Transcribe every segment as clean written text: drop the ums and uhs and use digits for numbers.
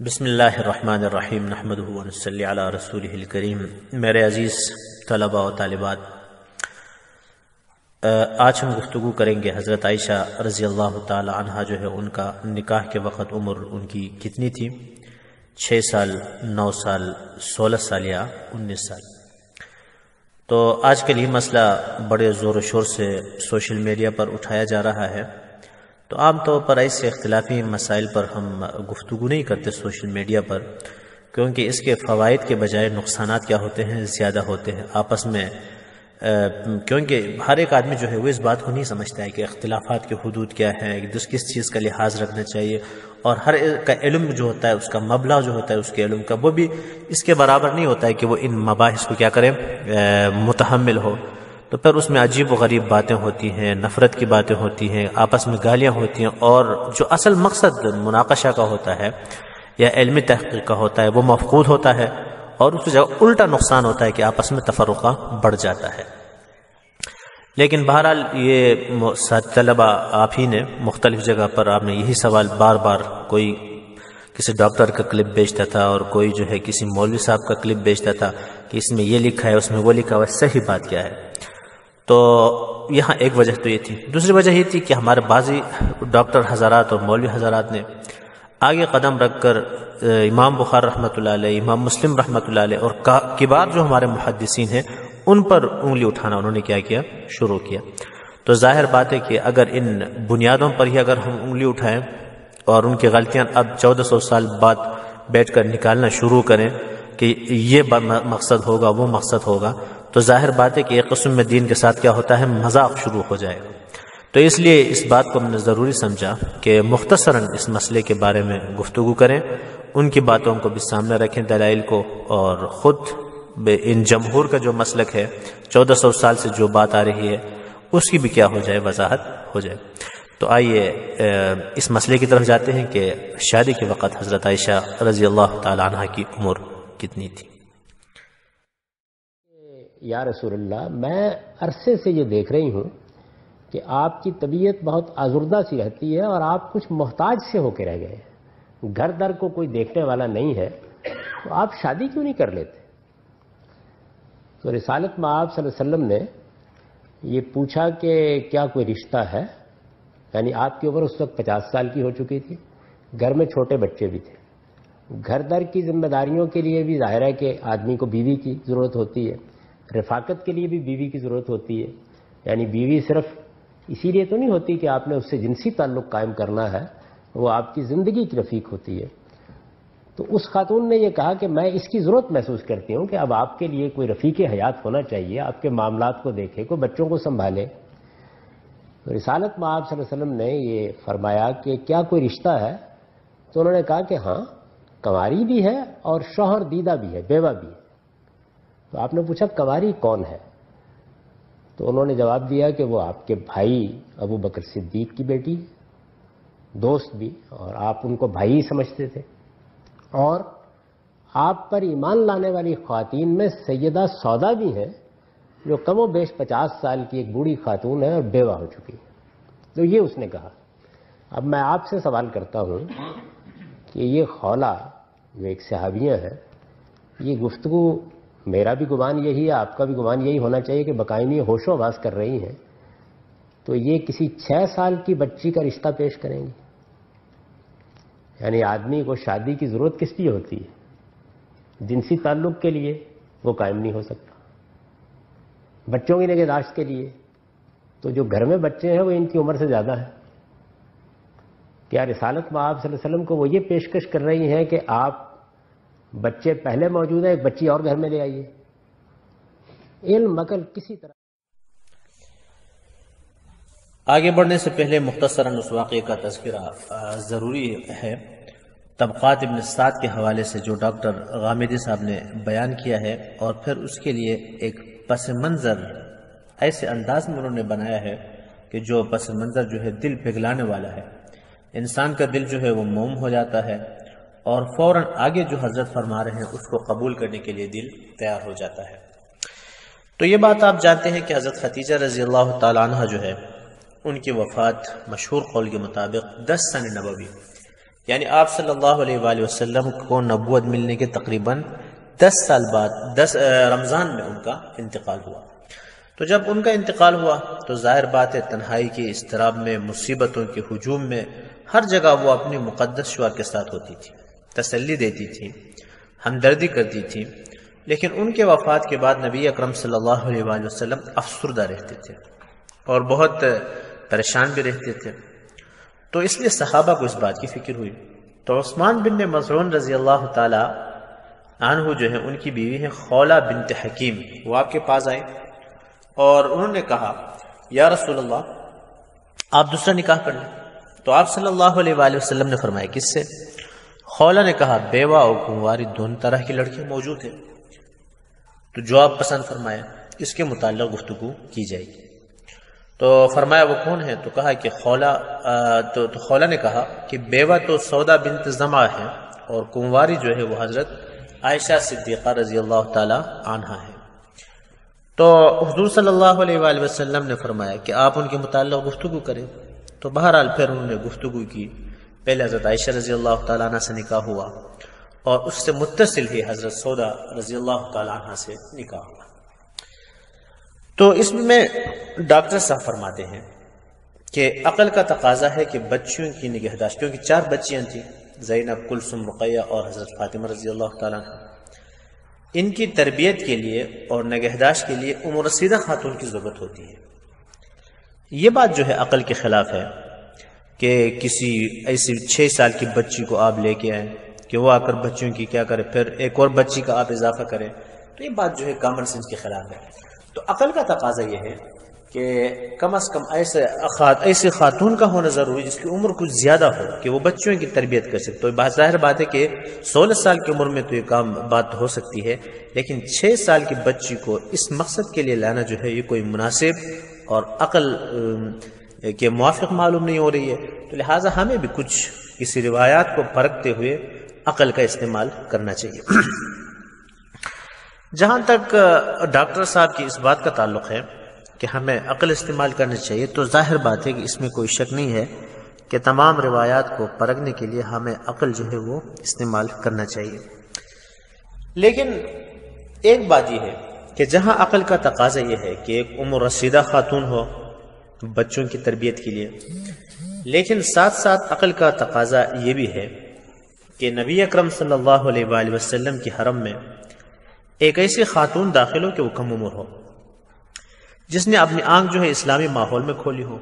بسم اللہ الرحمن الرحیم نحمدہ ونصلی علی رسولہ الکریم۔ میرے عزیز طلباء و طالبات، آج ہم گفتگو کریں گے حضرت عائشہ رضی اللہ تعالی عنہا جو ہے ان کا نکاح کے وقت عمر ان کی کتنی تھی؟ 6 سال، 9 سال، 16 سال یا 19 سال؟ تو آج کل یہ مسئلہ بڑے زور و شور سے سوشل میڈیا پر اٹھایا جا رہا ہے، تو عام طور پر ایسے اختلافی مسائل پر ہم گفتگو نہیں کرتے سوشل میڈیا پر، کیونکہ اس کے فوائد کے بجائے نقصانات کیا ہوتے ہیں، زیادہ ہوتے ہیں آپس میں، کیونکہ ہر ایک آدمی جو ہے وہ اس بات کو نہیں سمجھتا ہے کہ اختلافات کے حدود کیا ہیں، کس چیز کا لحاظ رکھنا چاہیے، اور ہر ایک کا علم جو ہوتا ہے، اس کا مبلغ جو ہوتا ہے اس کے علم کا، وہ بھی اس کے برابر نہیں ہوتا ہے کہ وہ ان مباحث کو کیا کرے، متحمل ہو۔ تو پھر اس میں عجیب و غریب باتیں ہوتی ہیں، نفرت کی باتیں ہوتی ہیں، آپس میں گالیاں ہوتی ہیں، اور جو اصل مقصد مناقشہ کا ہوتا ہے یا علمی تحقیق کا ہوتا ہے وہ مفقود ہوتا ہے، اور اس کی جگہ الٹا نقصان ہوتا ہے کہ آپس میں تفرقہ بڑھ جاتا ہے۔ لیکن بہرحال یہ طلبہ آپ ہی نے مختلف جگہ پر آپ نے یہی سوال بار بار، کوئی کسی ڈاکٹر کا کلپ بیچتا تھا اور کوئی جو ہے کسی مولوی صاحب کا کلپ بیچتا تھا کہ اس میں یہ لکھا ہے، اس میں وہ لکھا ہوا ہے، صحیح بات کیا ہے؟ تو یہاں ایک وجہ تو یہ تھی۔ دوسری وجہ یہ تھی کہ ہمارے بعضی ڈاکٹر حضرات اور مولوی حضرات نے آگے قدم رکھ کر امام بخاری رحمۃ اللہ علیہ، امام مسلم رحمۃ اللہ علیہ اور کبار جو ہمارے محدثین ہیں ان پر انگلی اٹھانا انہوں نے کیا شروع کیا۔ تو ظاہر بات ہے کہ اگر ان بنیادوں پر ہی اگر ہم انگلی اٹھائیں اور ان کی غلطیاں اب 1400 سال بعد بیٹھ کر نکالنا شروع کریں کہ یہ مقصد ہوگا، وہ مقصد ہوگا، تو ظاہر بات ہے کہ ایک قسم میں دین کے ساتھ کیا ہوتا ہے، مذاق شروع ہو جائے گا۔ تو اس لیے اس بات کو ہم نے ضروری سمجھا کہ مختصراً اس مسئلے کے بارے میں گفتگو کریں، ان کی باتوں کو بھی سامنے رکھیں، دلائل کو، اور خود ان جمہور کا جو مسلک ہے 1400 سال سے جو بات آ رہی ہے اس کی بھی کیا ہو جائے، وضاحت ہو جائے۔ تو آئیے اس مسئلے کی طرف جاتے ہیں کہ شادی کے وقت حضرت عائشہ رضی اللہ تعالی عنہ کی عمر کتنی تھی؟ یا رسول اللہ، میں عرصے سے یہ دیکھ رہی ہوں کہ آپ کی طبیعت بہت آزردہ سی رہتی ہے اور آپ کچھ محتاج سے ہو کے رہ گئے ہیں، گھر در کو کوئی دیکھنے والا نہیں ہے، تو آپ شادی کیوں نہیں کر لیتے؟ تو رسالت میں آپ صلی اللہ علیہ وسلم نے یہ پوچھا کہ کیا کوئی رشتہ ہے؟ یعنی آپ کی عمر اس وقت 50 سال کی ہو چکی تھی، گھر میں چھوٹے بچے بھی تھے، گھر در کی ذمہ داریوں کے لیے بھی ظاہر ہے کہ آدمی کو بیوی کی ضرورت ہوتی ہے، رفاقت کے لیے بھی بیوی کی ضرورت ہوتی ہے۔ یعنی بیوی صرف اسی لیے تو نہیں ہوتی کہ آپ نے اس سے جنسی تعلق قائم کرنا ہے، وہ آپ کی زندگی کی رفیق ہوتی ہے۔ تو اس خاتون نے یہ کہا کہ میں اس کی ضرورت محسوس کرتی ہوں کہ اب آپ کے لیے کوئی رفیق حیات ہونا چاہیے، آپ کے معاملات کو دیکھے، کوئی بچوں کو سنبھالے۔ تو رسالت میں آپ صلی اللہ علیہ وسلم نے یہ فرمایا کہ کیا کوئی رشتہ ہے؟ تو انہوں نے کہا کہ ہاں، کنواری بھی ہے اور شوہر دیدہ بھی ہے، بیوہ بھی ہے۔ تو آپ نے پوچھا کنواری کون ہے؟ تو انہوں نے جواب دیا کہ وہ آپ کے بھائی ابو بکر صدیق کی بیٹی، دوست بھی، اور آپ ان کو بھائی ہی سمجھتے تھے، اور آپ پر ایمان لانے والی خواتین میں سیدہ سودا بھی ہیں، جو کم و بیش 50 سال کی ایک بوڑھی خاتون ہے اور بیوہ ہو چکی ہے۔ تو یہ اس نے کہا۔ اب میں آپ سے سوال کرتا ہوں کہ یہ خولہ جو ایک صحابیہ ہے، یہ گفتگو، میرا بھی گمان یہی ہے، آپ کا بھی گمان یہی ہونا چاہیے کہ بقائمی ہوش و آواز کر رہی ہیں، تو یہ کسی 6 سال کی بچی کا رشتہ پیش کریں گی؟ یعنی آدمی کو شادی کی ضرورت کس لیے ہوتی ہے؟ جنسی تعلق کے لیے وہ قائم نہیں ہو سکتا، بچوں کی نگہداشت کے لیے، تو جو گھر میں بچے ہیں وہ ان کی عمر سے زیادہ ہے۔ کیا رسالت میں آپ صلی اللہ علیہ وسلم کو وہ یہ پیشکش کر رہی ہیں کہ آپ بچے پہلے موجود ہیں، ایک بچی اور گھر میں لے آئیے؟ علم عقل کسی طرح۔ آگے بڑھنے سے پہلے مختصراً اس واقعے کا تذکرہ ضروری ہے۔ طبقات ابن سعد کے حوالے سے جو ڈاکٹر غامدی صاحب نے بیان کیا ہے، اور پھر اس کے لیے ایک پس منظر ایسے انداز میں انہوں نے بنایا ہے کہ جو پس منظر جو ہے دل پگھلانے والا ہے، انسان کا دل جو ہے وہ موم ہو جاتا ہے، اور فوراً آگے جو حضرت فرما رہے ہیں اس کو قبول کرنے کے لیے دل تیار ہو جاتا ہے۔ تو یہ بات آپ جانتے ہیں کہ حضرت خدیجہ رضی اللہ تعالی عنہ جو ہے، ان کی وفات مشہور قول کے مطابق 10 سن نبوی یعنی آپ صلی اللہ علیہ وآلہ وسلم کو نبوت ملنے کے تقریباً 10 سال بعد رمضان میں ان کا انتقال ہوا۔ تو جب ان کا انتقال ہوا تو ظاہر بات ہے تنہائی کے اضطراب میں، مصیبتوں کے ہجوم میں ہر جگہ وہ اپنی مقدس شوہر کے ساتھ ہوتی تھی، تسلی دیتی تھی، ہمدردی کرتی تھی، لیکن ان کے وفات کے بعد نبی اکرم صلی اللہ علیہ وآلہ وسلم افسردہ رہتے تھے اور بہت پریشان بھی رہتے تھے۔ تو اس لیے صحابہ کو اس بات کی فکر ہوئی۔ تو عثمان بن مظعون رضی اللہ تعالی عنہ جو ہے، ان کی بیوی ہے خولہ بنت حکیم، وہ آپ کے پاس آئے اور انہوں نے کہا یا رسول اللہ آپ دوسرا نکاح کر لیں۔ تو آپ صلی اللہ علیہ وآلہ وسلم نے فرمایا کس سے؟ خولہ نے کہا بیوہ اور کنواری دونوں طرح کی لڑکیاں موجود ہیں، تو جو آپ پسند فرمائے اس کے متعلق گفتگو کی جائے گی۔ تو فرمایا وہ کون ہے؟ تو کہا کہ تو خولہ نے کہا کہ بیوہ تو سودا بنت زمعہ ہے اور کنواری جو ہے وہ حضرت عائشہ صدیقہ رضی اللہ تعالی عنہا ہے۔ تو حضور صلی اللہ علیہ وآلہ وسلم نے فرمایا کہ آپ ان کے متعلق گفتگو کریں۔ تو بہرحال پھر انہوں نے گفتگو کی۔ پہلے حضرت عائشہ رضی اللہ تعالیٰ عنہ سے نکاح ہوا اور اس سے متصل ہی حضرت سودا رضی اللہ تعالیٰ عنہ سے نکاح ہوا۔ تو اس میں ڈاکٹر صاحب فرماتے ہیں کہ عقل کا تقاضا ہے کہ بچیوں کی نگہداشت، کیونکہ 4 بچیاں تھیں، زینب، کلثوم، رقیہ اور حضرت فاطمہ رضی اللہ تعالیٰ عنہ، ان کی تربیت کے لیے اور نگہداشت کے لیے عمر رسیدہ خاتون کی ضرورت ہوتی ہے۔ یہ بات جو ہے عقل کے خلاف ہے کہ کسی ایسی 6 سال کی بچی کو آپ لے کے آئیں کہ وہ آ کر بچیوں کی کیا کرے، پھر ایک اور بچی کا آپ اضافہ کریں، تو یہ بات جو ہے کامن سینس کے خلاف ہے۔ تو عقل کا تقاضا یہ ہے کہ کم از کم ایسے خاتون کا ہونا ضروری جس کی عمر کچھ زیادہ ہو کہ وہ بچوں کی تربیت کر سکے۔ تو ظاہر بات ہے کہ 16 سال کی عمر میں تو یہ بات ہو سکتی ہے، لیکن 6 سال کی بچی کو اس مقصد کے لیے لانا جو ہے یہ کوئی مناسب اور عقل کے موافق معلوم نہیں ہو رہی ہے۔ تو لہٰذا ہمیں بھی کچھ کسی روایات کو پرکھتے ہوئے عقل کا استعمال کرنا چاہیے۔ جہاں تک ڈاکٹر صاحب کی اس بات کا تعلق ہے کہ ہمیں عقل استعمال کرنی چاہیے، تو ظاہر بات ہے کہ اس میں کوئی شک نہیں ہے کہ تمام روایات کو پرکھنے کے لیے ہمیں عقل جو ہے وہ استعمال کرنا چاہیے۔ لیکن ایک بات یہ ہے کہ جہاں عقل کا تقاضا یہ ہے کہ ایک عمر رسیدہ خاتون ہو بچوں کی تربیت کے لیے، لیکن ساتھ ساتھ عقل کا تقاضا یہ بھی ہے کہ نبی اکرم صلی اللہ علیہ وآلہ وسلم کی حرم میں ایک ایسی خاتون داخل ہو کہ وہ کم عمر ہو، جس نے اپنی آنکھ جو ہے اسلامی ماحول میں کھولی ہو،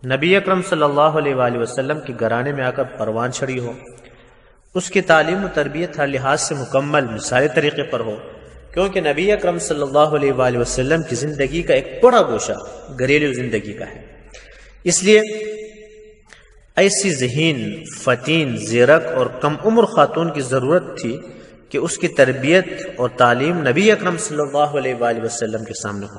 نبی اکرم صلی اللہ علیہ وآلہ وسلم کے گھرانے میں آ کر پروان چڑھی ہو، اس کی تعلیم و تربیت ہر لحاظ سے مکمل مثالی طریقے پر ہو، کیونکہ نبی اکرم صلی اللہ علیہ وآلہ وسلم کی زندگی کا ایک بڑا گوشہ گھریلو زندگی کا ہے۔ اس لیے ایسی ذہین، فتین، زیرک اور کم عمر خاتون کی ضرورت تھی کہ اس کی تربیت اور تعلیم نبی اکرم صلی اللہ علیہ وآلہ وسلم کے سامنے ہو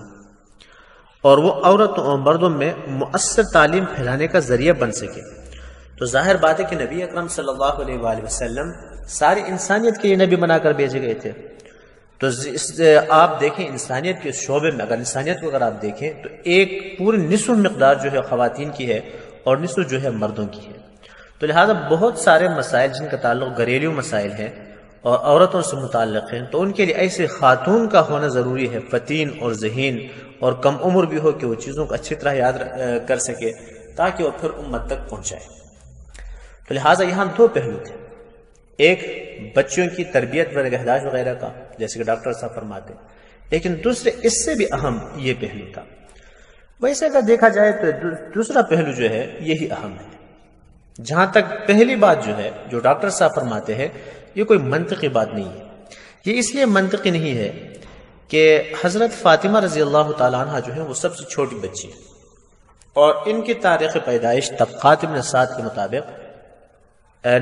اور وہ عورتوں اور مردوں میں مؤثر تعلیم پھیلانے کا ذریعہ بن سکے۔ تو ظاہر بات ہے کہ نبی اکرم صلی اللہ علیہ وآلہ وسلم ساری انسانیت کے لیے نبی بنا کر بھیجے گئے تھے۔ تو آپ دیکھیں انسانیت کے شعبے میں انسانیت کو اگر آپ دیکھیں تو ایک پوری نصف مقدار جو ہے خواتین کی ہے اور نصف جو ہے مردوں کی ہے۔ تو لہٰذا بہت سارے مسائل جن کا تعلق گھریلو مسائل ہیں اور عورتوں سے متعلق ہیں، تو ان کے لیے ایسے خاتون کا ہونا ضروری ہے، فتین اور ذہین اور کم عمر بھی ہو، کہ وہ چیزوں کو اچھی طرح یاد کر سکے تاکہ وہ پھر امت تک پہنچائے۔ تو لہٰذا یہاں 2 پہلو تھے، ایک بچوں کی تربیت و نگہداشت وغیرہ کا جیسے کہ ڈاکٹر صاحب فرماتے، لیکن دوسرے اس سے بھی اہم یہ پہلو تھا۔ ویسے اگر دیکھا جائے تو دوسرا پہلو جو ہے یہی اہم ہے۔ جہاں تک پہلی بات جو ہے جو ڈاکٹر صاحب فرماتے ہیں، یہ کوئی منطقی بات نہیں ہے۔ یہ اس لیے منطقی نہیں ہے کہ حضرت فاطمہ رضی اللہ تعالیٰ عنہ جو ہے وہ سب سے چھوٹی بچی ہے اور ان کی تاریخ پیدائش طبقات ابن سعد کے مطابق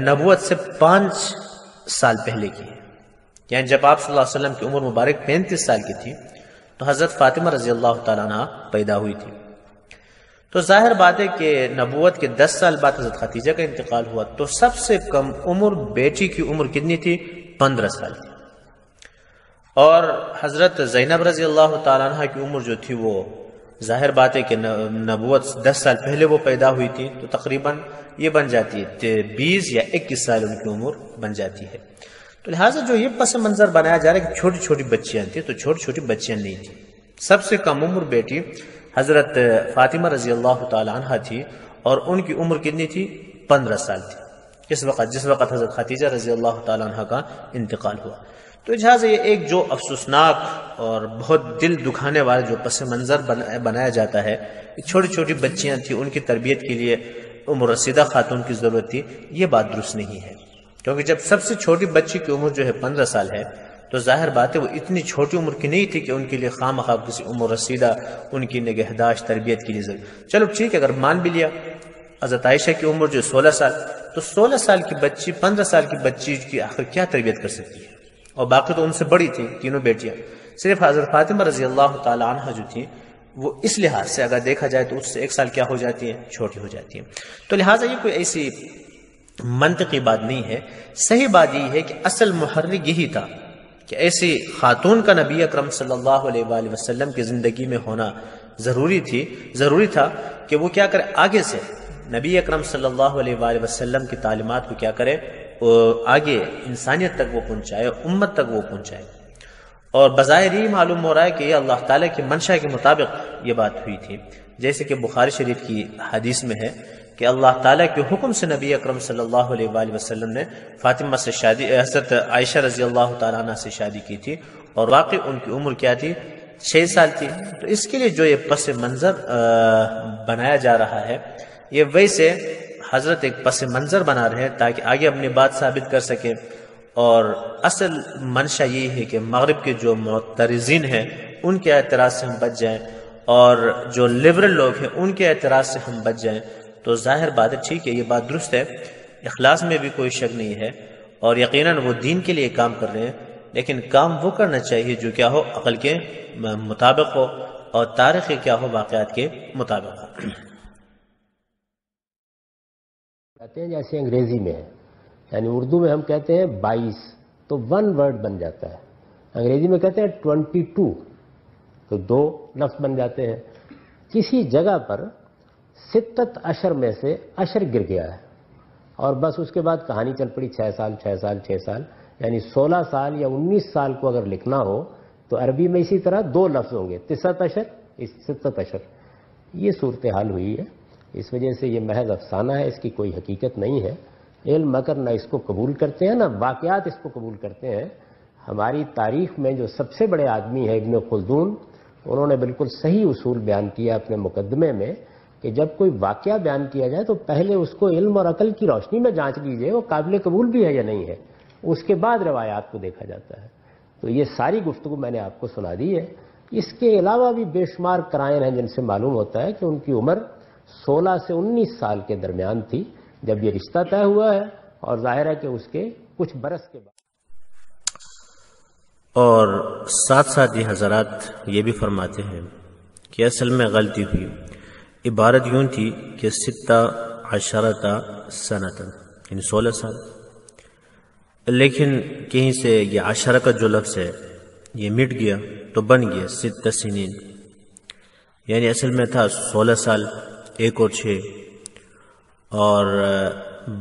نبوت سے 5 سال پہلے کی ہے، یعنی جب آپ صلی اللہ علیہ وسلم کی عمر مبارک 35 سال کی تھی تو حضرت فاطمہ رضی اللہ تعالیٰ عنہ پیدا ہوئی تھی۔ تو ظاہر بات ہے کہ نبوت کے 10 سال بعد حضرت خدیجہ کا انتقال ہوا، تو سب سے کم عمر بیٹی کی عمر کتنی تھی؟ 15 سال تھی، اور حضرت زینب رضی اللہ تعالیٰ عنہ کی عمر جو تھی وہ ظاہر بات ہے کہ نبوت 10 سال پہلے وہ پیدا ہوئی تھی، تو تقریباً یہ بن جاتی ہے 20 یا 21 سال ان کی عمر بن جاتی ہے۔ تو لہٰذا جو یہ پس منظر بنایا جا رہا ہے کہ چھوٹی چھوٹی بچیاں تھیں، تو چھوٹی چھوٹی بچیاں نہیں تھیں۔ سب سے کم عمر بیٹی حضرت فاطمہ رضی اللہ تعالی عنہ تھی، اور ان کی عمر کتنی تھی؟ 15 سال تھی جس وقت حضرت خدیجہ رضی اللہ تعالی عنہ کا انتقال ہوا۔ تو لہٰذا یہ ایک جو افسوسناک اور بہت دل دکھانے والا جو پس منظر بنایا جاتا ہے، چھوٹی چھوٹی بچیاں تھیں، ان کی تربیت کے لیے عمر رسیدہ خاتون کی ضرورت تھی، یہ بات درست نہیں ہے، کیونکہ جب سب سے چھوٹی بچی کی عمر جو ہے 15 سال ہے، تو ظاہر بات ہے وہ اتنی چھوٹی عمر کی نہیں تھی کہ ان کے لیے خواہ کسی عمر رسیدہ ان کی نگہداشت تربیت کے لیے ضرورت۔ چلو ٹھیک ہے، اگر مان بھی لیا حضرت عائشہ کی عمر جو 16 سال، تو 16 سال کی بچی 15 سال کی بچی کی آخر کیا تربیت کر سکتی ہے؟ اور باقی تو ان سے بڑی تھی تینوں بیٹیاں، صرف حضرت فاطمہ رضی اللہ تعالی عنہ جو تھی وہ اس لحاظ سے اگر دیکھا جائے تو اس سے 1 سال کیا ہو جاتی ہے؟ چھوٹی ہو جاتی ہے۔ تو لہٰذا یہ کوئی ایسی منطقی بات نہیں ہے۔ صحیح بات یہ ہے کہ اصل محرک یہی تھا کہ ایسی خاتون کا نبی اکرم صلی اللہ علیہ وآلہ وسلم کی زندگی میں ہونا ضروری تھا کہ وہ کیا کرے، آگے سے نبی اکرم صلی اللہ علیہ وآلہ وسلم کی تعلیمات کو کیا کرے، آگے انسانیت تک وہ پہنچائے، امت تک وہ پہنچائے۔ اور بظاہر ہی معلوم ہو رہا ہے کہ یہ اللہ تعالیٰ کی منشا کے مطابق یہ بات ہوئی تھی، جیسے کہ بخاری شریف کی حدیث میں ہے کہ اللہ تعالیٰ کے حکم سے نبی اکرم صلی اللہ علیہ وآلہ وسلم نے فاطمہ سے حضرت عائشہ رضی اللہ تعالیٰ عنہ سے شادی کی تھی، اور واقعی ان کی عمر کیا تھی؟ 6 سال تھی۔ تو اس کے لیے جو یہ پس منظر بنایا جا رہا ہے، یہ ویسے حضرت ایک پس منظر بنا رہے ہیں تاکہ آگے اپنی بات ثابت کر سکے، اور اصل منشا یہ ہے کہ مغرب کے جو معترضین ہیں ان کے اعتراض سے ہم بچ جائیں، اور جو لبرل لوگ ہیں ان کے اعتراض سے ہم بچ جائیں۔ تو ظاہر بات ہے، ٹھیک ہے، یہ بات درست ہے، اخلاص میں بھی کوئی شک نہیں ہے، اور یقیناً وہ دین کے لیے کام کر رہے ہیں، لیکن کام وہ کرنا چاہیے جو کیا ہو، عقل کے مطابق ہو، اور تاریخ کیا ہو، واقعات کے مطابق ہو۔ کہتے ہیں جیسے انگریزی میں ہے، یعنی اردو میں ہم کہتے ہیں 22، تو 1 ورڈ بن جاتا ہے، انگریزی میں کہتے ہیں 22، تو 2 لفظ بن جاتے ہیں۔ کسی جگہ پر 6 اشر میں سے اشر گر گیا ہے، اور بس اس کے بعد کہانی چل پڑی 6 سال 6 سال 6 سال، یعنی 16 سال یا 19 سال کو اگر لکھنا ہو تو عربی میں اسی طرح 2 لفظ ہوں گے، 9 اشر 6 اشر۔ یہ صورتحال ہوئی ہے، اس وجہ سے یہ محض افسانہ ہے، اس کی کوئی حقیقت نہیں ہے۔ علم مگر نہ اس کو قبول کرتے ہیں، نہ واقعات اس کو قبول کرتے ہیں۔ ہماری تاریخ میں جو سب سے بڑے آدمی ہے ابن خلدون، انہوں نے بالکل صحیح اصول بیان کیا اپنے مقدمے میں کہ جب کوئی واقعہ بیان کیا جائے تو پہلے اس کو علم اور عقل کی روشنی میں جانچ لیجئے وہ قابل قبول بھی ہے یا نہیں ہے، اس کے بعد روایات کو دیکھا جاتا ہے۔ تو یہ ساری گفتگو میں نے آپ کو سنا دی ہے۔ اس کے علاوہ بھی بے شمار قرائن ہیں جن سے معلوم ہوتا ہے کہ ان کی عمر 16 سے 19 سال کے درمیان تھی جب یہ رشتہ طے ہوا ہے، اور ظاہر ہے کہ اس کے کچھ برس کے بعد۔ اور ساتھ ساتھ یہ حضرات یہ بھی فرماتے ہیں کہ اصل میں غلطی ہوئی، عبارت یوں تھی کہ 16 سنتن، یعنی 16 سال، لیکن کہیں سے یہ عشرہ کا جو لفظ ہے یہ مٹ گیا تو بن گیا 6 سنین، یعنی اصل میں تھا 16 سال 1 اور 6، اور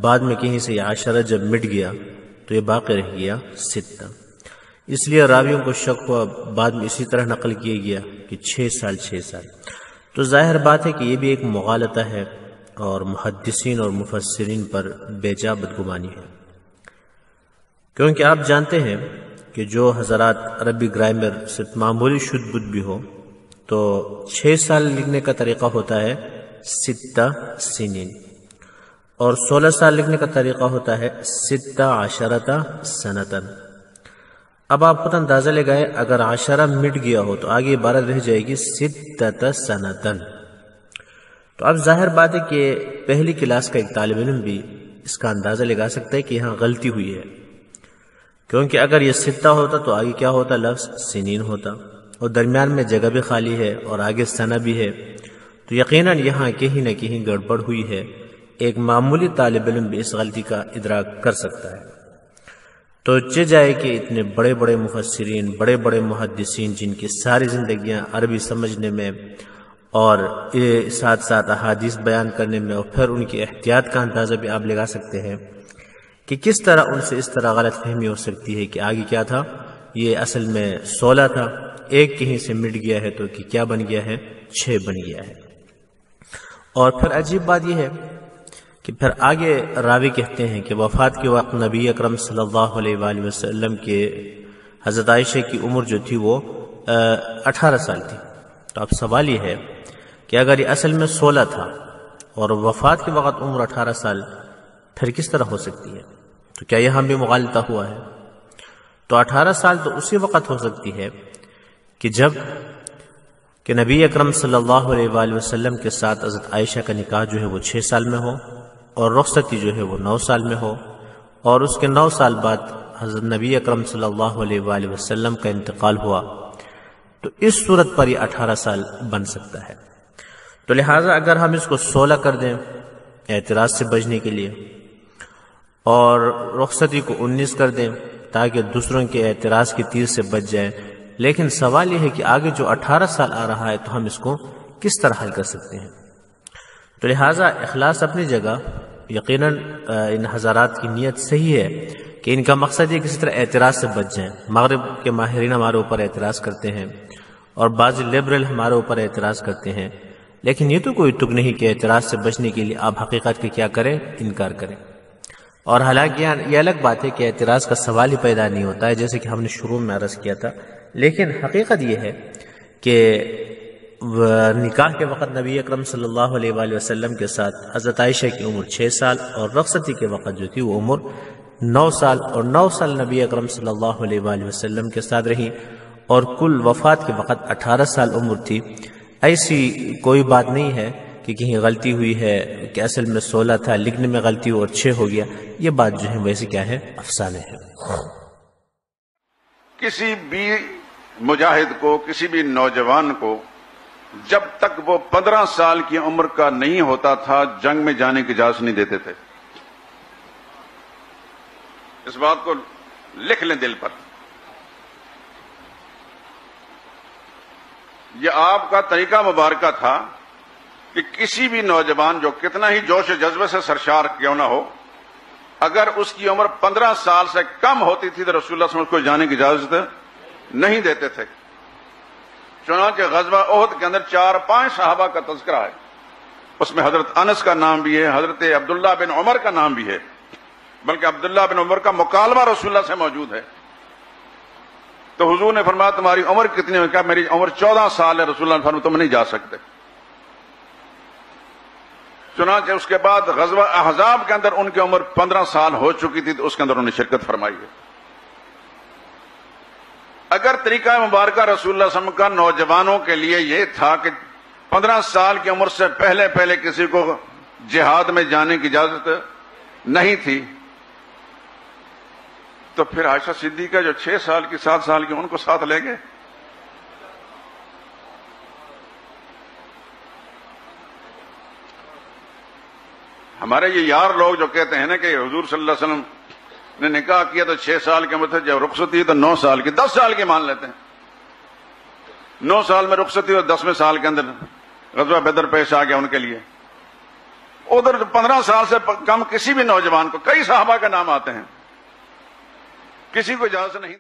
بعد میں کہیں سے یہ عشرہ جب مٹ گیا تو یہ باقی رہ گیا 6۔ اس لیے راویوں کو شک ہوا، بعد میں اسی طرح نقل کیا گیا کہ 6 سال 6 سال۔ تو ظاہر بات ہے کہ یہ بھی ایک مغالطہ ہے، اور محدثین اور مفسرین پر بے جا بدگمانی ہے، کیونکہ آپ جانتے ہیں کہ جو حضرات عربی گرامر سے معمولی شد بدھ بھی ہو تو 6 سال لکھنے کا طریقہ ہوتا ہے 6 سنین، اور 16 سال لکھنے کا طریقہ ہوتا ہے 16 سنتن۔ اب آپ خود اندازہ لگائے، اگر عشرہ مٹ گیا ہو تو آگے عبارت رہ جائے گی 6 سنتن۔ تو اب ظاہر بات ہے کہ پہلی کلاس کا ایک طالب علم بھی اس کا اندازہ لگا سکتا ہے کہ یہاں غلطی ہوئی ہے، کیونکہ اگر یہ 6 ہوتا تو آگے کیا ہوتا؟ لفظ سنین ہوتا، اور درمیان میں جگہ بھی خالی ہے اور آگے سنہ بھی ہے، تو یقیناً یہاں کہیں نہ کہیں گڑبڑ ہوئی ہے۔ ایک معمولی طالب علم بھی اس غلطی کا ادراک کر سکتا ہے۔ تو چہ جائے کہ اتنے بڑے بڑے مفسرین، بڑے بڑے محدثین، جن کی ساری زندگیاں عربی سمجھنے میں اور ساتھ ساتھ احادیث بیان کرنے میں، اور پھر ان کی احتیاط کا اندازہ بھی آپ لگا سکتے ہیں کہ کس طرح ان سے اس طرح غلط فہمی ہو سکتی ہے کہ آگے کیا تھا، یہ اصل میں 16 تھا، ایک کہیں سے مٹ گیا ہے تو کہ کیا بن گیا ہے، 6 بن گیا ہے۔ اور پھر عجیب بات یہ ہے کہ پھر آگے راوی کہتے ہیں کہ وفات کے وقت نبی اکرم صلی اللہ علیہ وآلہ وسلم کے حضرت عائشہ کی عمر جو تھی وہ 18 سال تھی۔ تو اب سوال یہ ہے کہ اگر یہ اصل میں 16 تھا اور وفات کے وقت عمر 18 سال، پھر کس طرح ہو سکتی ہے؟ تو کیا یہاں بھی مغالطہ ہوا ہے؟ تو 18 سال تو اسی وقت ہو سکتی ہے کہ جب کہ نبی اکرم صلی اللہ علیہ وآلہ وسلم کے ساتھ حضرت عائشہ کا نکاح جو ہے وہ 6 سال میں ہو، اور رخصتی جو ہے وہ 9 سال میں ہو، اور اس کے 9 سال بعد حضرت نبی اکرم صلی اللہ علیہ وآلہ وسلم کا انتقال ہوا، تو اس صورت پر یہ 18 سال بن سکتا ہے۔ تو لہٰذا اگر ہم اس کو 16 کر دیں اعتراض سے بچنے کے لیے، اور رخصتی کو 19 کر دیں تاکہ دوسروں کے اعتراض کی تیر سے بچ جائیں، لیکن سوال یہ ہے کہ آگے جو 18 سال آ رہا ہے تو ہم اس کو کس طرح حل کر سکتے ہیں؟ تو لہٰذا اخلاص اپنی جگہ، یقیناً ان حضرات کی نیت صحیح ہے کہ ان کا مقصد یہ کسی طرح اعتراض سے بچ جائیں۔ مغرب کے ماہرین ہمارے اوپر اعتراض کرتے ہیں اور بعض لبرل ہمارے اوپر اعتراض کرتے ہیں، لیکن یہ تو کوئی تک نہیں کہ اعتراض سے بچنے کے لیے آپ حقیقت کے کیا کریں، انکار کریں۔ اور حالانکہ یہ الگ بات ہے کہ اعتراض کا سوال ہی پیدا نہیں ہوتا ہے، جیسے کہ ہم نے شروع میں عرض کیا تھا، لیکن حقیقت یہ ہے کہ نکاح کے وقت نبی اکرم صلی اللہ علیہ وآلہ وسلم کے ساتھ حضرت عائشہ کی عمر 6 سال، اور رخصتی کے وقت جو تھی وہ عمر 9 سال، اور 9 سال نبی اکرم صلی اللہ علیہ وآلہ وسلم کے ساتھ رہی، اور کل وفات کے وقت 18 سال عمر تھی۔ ایسی کوئی بات نہیں ہے کہ کہیں غلطی ہوئی ہے کہ اصل میں 16 تھا، لکھنے میں غلطی ہو اور 6 ہو گیا، یہ بات جو ہے ویسے کیا ہے، افسانے ہے۔ کسی بھی مجاہد کو، کسی بھی نوجوان کو جب تک وہ 15 سال کی عمر کا نہیں ہوتا تھا جنگ میں جانے کی اجازت نہیں دیتے تھے۔ اس بات کو لکھ لیں دل پر۔ یہ آپ کا طریقہ مبارکہ تھا کہ کسی بھی نوجوان جو کتنا ہی جوش و جذبے سے سرشار کیوں نہ ہو، اگر اس کی عمر 15 سال سے کم ہوتی تھی تو رسول اللہ صلی اللہ علیہ وسلم کو جانے کی اجازت نہیں دیتے تھے۔ چنانچہ غزوہ احد کے اندر 4-5 صحابہ کا تذکرہ ہے، اس میں حضرت انس کا نام بھی ہے، حضرت عبداللہ بن عمر کا نام بھی ہے، بلکہ عبداللہ بن عمر کا مکالمہ رسول اللہ سے موجود ہے۔ تو حضور نے فرمایا تمہاری عمر کتنی ہے؟ کہا میری عمر 14 سال ہے۔ رسول اللہ نے فرمایا تم نہیں جا سکتے۔ چنانچہ اس کے بعد غزوہ احزاب کے اندر ان کی عمر 15 سال ہو چکی تھی، تو اس کے اندر انہوں نے شرکت فرمائی ہے۔ اگر طریقہ مبارکہ رسول اللہ صلی اللہ علیہ وسلم کا نوجوانوں کے لیے یہ تھا کہ 15 سال کی عمر سے پہلے کسی کو جہاد میں جانے کی اجازت نہیں تھی، تو پھر عائشہ صدیقہ جو 6 سال کی 7 سال کی ان کو ساتھ لے گئے۔ ہمارے یہ یار لوگ جو کہتے ہیں نا کہ حضور صلی اللہ علیہ وسلم نے نکاح کیا تو 6 سال کے عمر تھے، جب رخصتی تو 9 سال کی، 10 سال کی مان لیتے ہیں۔ 9 سال میں رخصتی اور 10ویں سال کے اندر غزوہ بدر پیش آ گیا ان کے لیے۔ ادھر 15 سال سے کم کسی بھی نوجوان کو، کئی صحابہ کا نام آتے ہیں، کسی کو اجازت نہیں۔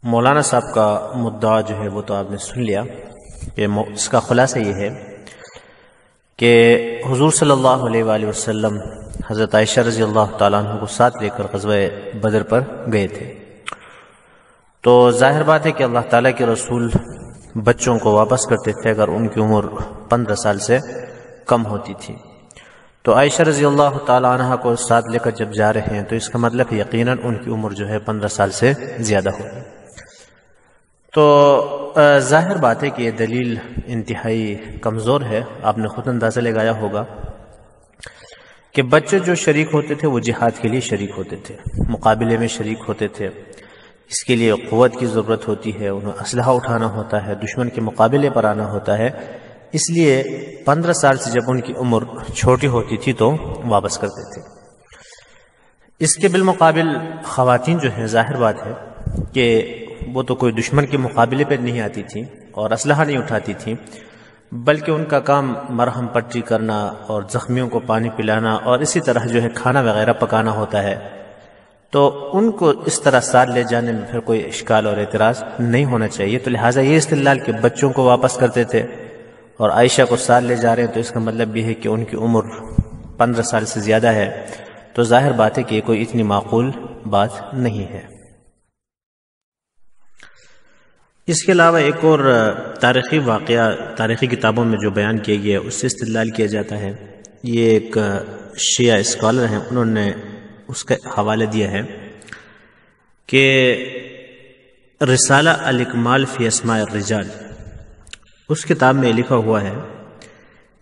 مولانا صاحب کا مدعا جو ہے وہ تو آپ نے سن لیا کہ اس کا خلاصہ یہ ہے کہ حضور صلی اللہ علیہ وآلہ وسلم حضرت عائشہ رضی اللہ تعالیٰ عنہ کو ساتھ لے کر غزوہ بدر پر گئے تھے۔ تو ظاہر بات ہے کہ اللہ تعالیٰ کے رسول بچوں کو واپس کرتے تھے اگر ان کی عمر 15 سال سے کم ہوتی تھی۔ تو عائشہ رضی اللہ تعالیٰ عنہ کو ساتھ لے کر جب جا رہے ہیں تو اس کا مطلب یقیناً ان کی عمر جو ہے 15 سال سے زیادہ ہوگی۔ تو ظاہر بات ہے کہ یہ دلیل انتہائی کمزور ہے۔ آپ نے خود اندازہ لگایا ہوگا کہ بچے جو شریک ہوتے تھے وہ جہاد کے لیے شریک ہوتے تھے، مقابلے میں شریک ہوتے تھے۔ اس کے لیے قوت کی ضرورت ہوتی ہے، انہیں اسلحہ اٹھانا ہوتا ہے، دشمن کے مقابلے پر آنا ہوتا ہے۔ اس لیے 15 سال سے جب ان کی عمر چھوٹی ہوتی تھی تو واپس کرتے تھے۔ اس کے بالمقابل خواتین جو ہیں، ظاہر بات ہے کہ وہ تو کوئی دشمن کے مقابلے پر نہیں آتی تھی، اور اسلحہ نہیں اٹھاتی تھیں، بلکہ ان کا کام مرہم پٹی کرنا اور زخمیوں کو پانی پلانا اور اسی طرح جو ہے کھانا وغیرہ پکانا ہوتا ہے، تو ان کو اس طرح ساتھ لے جانے میں پھر کوئی اشکال اور اعتراض نہیں ہونا چاہیے۔ تو لہٰذا یہ استدلال کہ بچوں کو واپس کرتے تھے اور عائشہ کو ساتھ لے جا رہے ہیں، تو اس کا مطلب یہ ہے کہ ان کی عمر 15 سال سے زیادہ ہے، تو ظاہر بات ہے کہ یہ کوئی اتنی معقول بات نہیں ہے۔ اس کے علاوہ ایک اور تاریخی واقعہ تاریخی کتابوں میں جو بیان کیا گیا ہے اس سے استدلال کیا جاتا ہے۔ یہ ایک شیعہ اسکالر ہیں، انہوں نے اس کا حوالہ دیا ہے کہ رسالہ الاکمال فی اسماء الرجال، اس کتاب میں لکھا ہوا ہے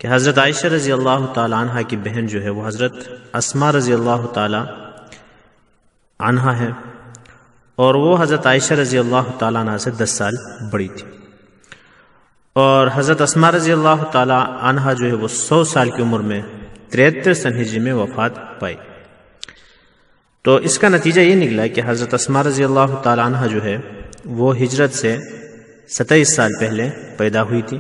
کہ حضرت عائشہ رضی اللہ تعالی عنہ کی بہن جو ہے وہ حضرت اسماء رضی اللہ تعالی عنہ ہے، اور وہ حضرت عائشہ رضی اللہ تعالی عنہ سے 10 سال بڑی تھی، اور حضرت اسماء رضی اللہ تعالی عنہ جو ہے وہ 100 سال کی عمر میں 73 سن ہجری میں وفات پائی۔ تو اس کا نتیجہ یہ نکلا کہ حضرت اسماء رضی اللہ تعالی عنہ جو ہے وہ ہجرت سے 27 سال پہلے پیدا ہوئی تھی،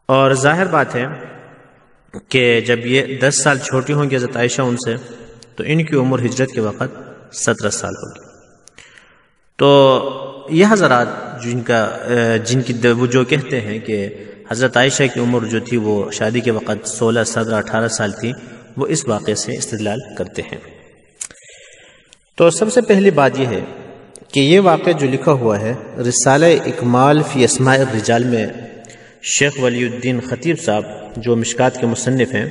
اور ظاہر بات ہے کہ جب یہ 10 سال چھوٹی ہوں گی حضرت عائشہ ان سے، تو ان کی عمر ہجرت کے وقت 17 سال ہوگی۔ تو یہ حضرات جن کی وہ جو کہتے ہیں کہ حضرت عائشہ کی عمر جو تھی وہ شادی کے وقت 16، 17، 18 سال تھی، وہ اس واقعے سے استدلال کرتے ہیں۔ تو سب سے پہلی بات یہ ہے کہ یہ واقعہ جو لکھا ہوا ہے رسالہ اکمال فی اسماء الرجال میں، شیخ ولی الدین خطیب صاحب جو مشکات کے مصنف ہیں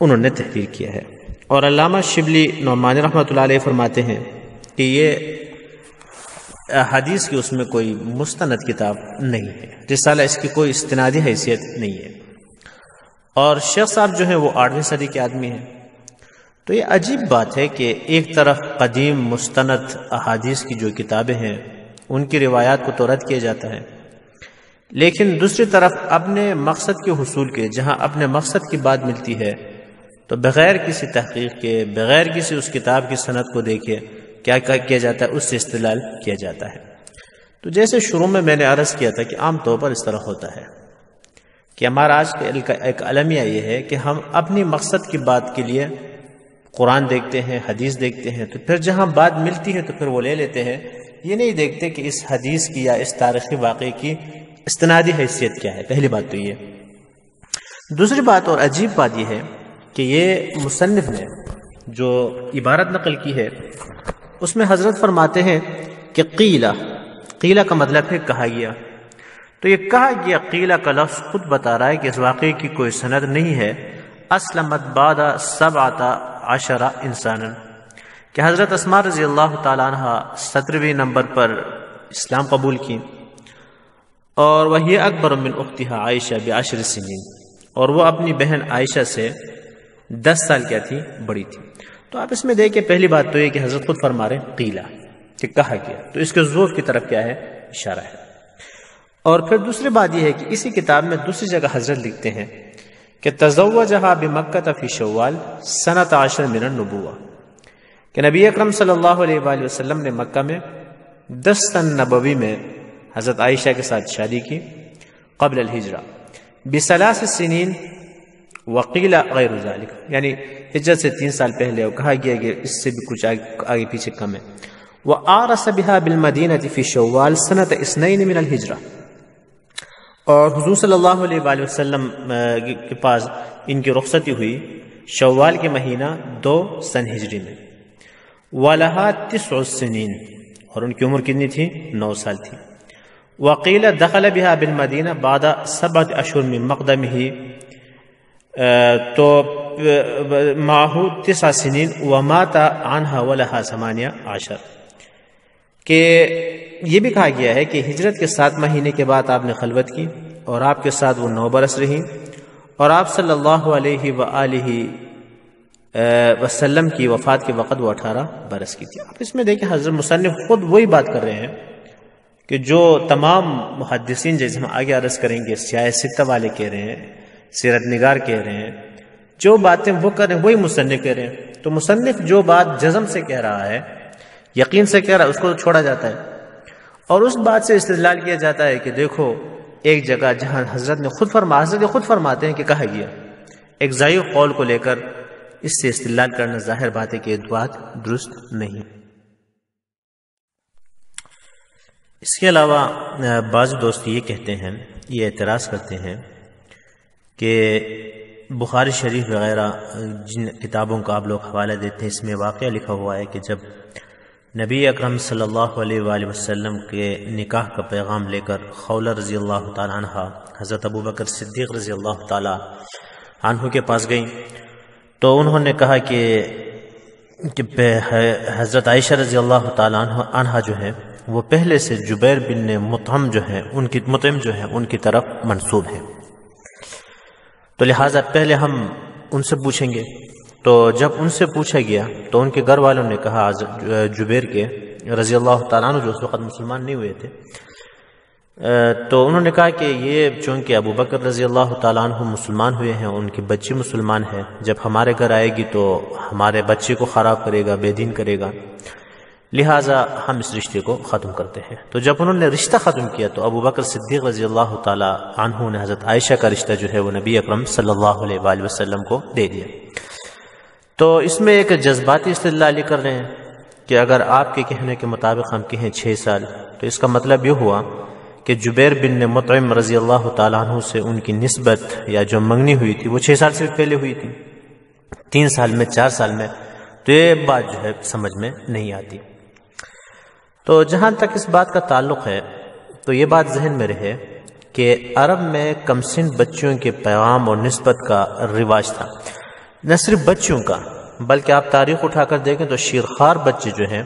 انہوں نے تحریر کیا ہے، اور علامہ شبلی نعمانی رحمۃ اللہ علیہ فرماتے ہیں کہ یہ حدیث کی اس میں کوئی مستند کتاب نہیں ہے، رسالہ اس کی کوئی استنادی حیثیت نہیں ہے، اور شیخ صاحب جو ہیں وہ 8ویں صدی کے آدمی ہیں۔ تو یہ عجیب بات ہے کہ ایک طرف قدیم مستند احادیث کی جو کتابیں ہیں ان کی روایات کو تو رد کیا جاتا ہے، لیکن دوسری طرف اپنے مقصد کے حصول کے جہاں اپنے مقصد کی بات ملتی ہے تو بغیر کسی تحقیق کے، بغیر کسی اس کتاب کی سند کو دیکھے کیا کیا جاتا ہے، اس سے استدلال کیا جاتا ہے۔ تو جیسے شروع میں نے عرض کیا تھا کہ عام طور پر اس طرح ہوتا ہے کہ ہمارا آج کا ایک المیہ یہ ہے کہ ہم اپنی مقصد کی بات کے لیے قرآن دیکھتے ہیں، حدیث دیکھتے ہیں، تو پھر جہاں بات ملتی ہے تو پھر وہ لے لیتے ہیں، یہ نہیں دیکھتے کہ اس حدیث کی یا اس تاریخی واقعے کی استنادی حیثیت کیا ہے۔ پہلی بات تو یہ۔ دوسری بات اور عجیب بات یہ ہے کہ یہ مصنف نے جو عبارت نقل کی ہے اس میں حضرت فرماتے ہیں کہ قیلہ کا مطلب ہے کہا گیا، تو یہ کہا گیا قیلہ کا لفظ خود بتا رہا ہے کہ اس واقعے کی کوئی سند نہیں ہے۔ اسلمت بعد 17 انسانا، کہ حضرت اسماء رضی اللہ تعالی عنہ 17ویں نمبر پر اسلام قبول کی، اور وہی اکبر من اختها عائشہ ب10 سنین، اور وہ اپنی بہن عائشہ سے 10 سال کیا تھی، بڑی تھی۔ تو آپ اس میں دیکھیں پہلی بات تو یہ کہ حضرت خود فرما رہے قیلہ کہ کہا گیا، تو اس کے ظروف کی طرف کیا ہے، اشارہ ہے۔ اور پھر دوسری بات یہ ہے کہ اسی کتاب میں دوسری جگہ حضرت لکھتے ہیں کہ تزوجہا بمکہ فی شوال سنۃ 10 من النبوہ، کہ نبی اکرم صلی اللہ علیہ وآلہ وسلم نے مکہ میں 10 سن نبوی میں حضرت عائشہ کے ساتھ شادی کی قبل الہجرہ ب3 سنین وقیل غیر ذلک، یعنی ہجرت سے 3 سال پہلے، اور کہا گیا کہ اس سے بھی کچھ آگے پیچھے کم ہے۔ وآرس بها بالمدینہ فی شوال سنۃ 2 من الہجرہ، اور حضور صلی اللہ علیہ وآلہ وسلم کے پاس ان کی رخصتی ہوئی شوال کے مہینہ 2 سن ہجری میں۔ وَلَهَا 9 سنین، اور ان کی عمر کتنی تھی، 9 سال تھی۔ وقیل دخل بها بالمدینہ بعد 7 اشہر من مقدمہ، تو معه 9 سنین ومات عنها ولها 18، کہ یہ بھی کہا گیا ہے کہ ہجرت کے 7 مہینے کے بعد آپ نے خلوت کی، اور آپ کے ساتھ وہ 9 برس رہی، اور آپ صلی اللہ علیہ وآلہ وسلم کی وفات کے وقت وہ 18 برس کی تھی۔ آپ اس میں دیکھیں حضرت مصنف خود وہی بات کر رہے ہیں کہ جو تمام محدثین جیسے ہم آگے عرض کریں گے، سیاہ ستہ والے کہہ رہے ہیں، سیرت نگار کہہ رہے ہیں، جو باتیں وہ کر رہے ہیں وہی مصنف کہہ رہے ہیں۔ تو مصنف جو بات جزم سے کہہ رہا ہے، یقین سے کہہ رہا ہے، اس کو چھوڑا جاتا ہے، اور اس بات سے استدلال کیا جاتا ہے کہ دیکھو ایک جگہ جہاں حضرت نے خود فرماتے ہیں کہ کہا گیا، ایک ضعیف قول کو لے کر اس سے استدلال کرنا ظاہر بات ہے کہ یہ بات درست نہیں۔ اس کے علاوہ بعض دوست یہ کہتے ہیں، یہ اعتراض کرتے ہیں کہ بخاری شریف وغیرہ جن کتابوں کا آپ لوگ حوالہ دیتے ہیں، اس میں واقعہ لکھا ہوا ہے کہ جب نبی اکرم صلی اللہ علیہ وآلہ وسلم کے نکاح کا پیغام لے کر خولہ رضی اللہ تعالیٰ عنہ حضرت ابوبکر صدیق رضی اللہ تعالیٰ عنہ کے پاس گئیں تو انہوں نے کہا کہ حضرت عائشہ رضی اللہ تعالیٰ عنہ جو ہے وہ پہلے سے جبیر بن مطعم جو ہیں ان کی طرف منسوب ہیں، تو لہٰذا پہلے ہم ان سے پوچھیں گے۔ تو جب ان سے پوچھا گیا تو ان کے گھر والوں نے کہا، جبیر کے رضی اللہ تعالیٰ عنہ جو اس وقت مسلمان نہیں ہوئے تھے، تو انہوں نے کہا کہ یہ چونکہ ابوبکر رضی اللہ تعالیٰ عنہ مسلمان ہوئے ہیں، ان کی بچی مسلمان ہے، جب ہمارے گھر آئے گی تو ہمارے بچے کو خراب کرے گا، بے دین کرے گا، لہٰذا ہم اس رشتے کو ختم کرتے ہیں۔ تو جب انہوں نے رشتہ ختم کیا تو ابوبکر صدیق رضی اللہ تعالیٰ عنہ نے حضرت عائشہ کا رشتہ جو ہے وہ نبی اکرم صلی اللہ علیہ وآلہ وسلم کو دے دیا۔ تو اس میں ایک جذباتی استدلال کر رہے ہیں کہ اگر آپ کے کہنے کے مطابق ہم کہیں 6 سال، تو اس کا مطلب یہ ہوا کہ جبیر بن مطعم رضی اللہ تعالیٰ عنہ سے ان کی نسبت یا جو منگنی ہوئی تھی وہ 6 سال سے پہلے ہوئی تھی، 3 سال میں 4 سال میں، تو یہ بات جو ہے سمجھ میں نہیں آتی۔ تو جہاں تک اس بات کا تعلق ہے تو یہ بات ذہن میں رہے کہ عرب میں کم سن بچیوں کے پیغام اور نسبت کا رواج تھا، نہ صرف بچیوں کا بلکہ آپ تاریخ اٹھا کر دیکھیں تو شیرخوار بچے جو ہیں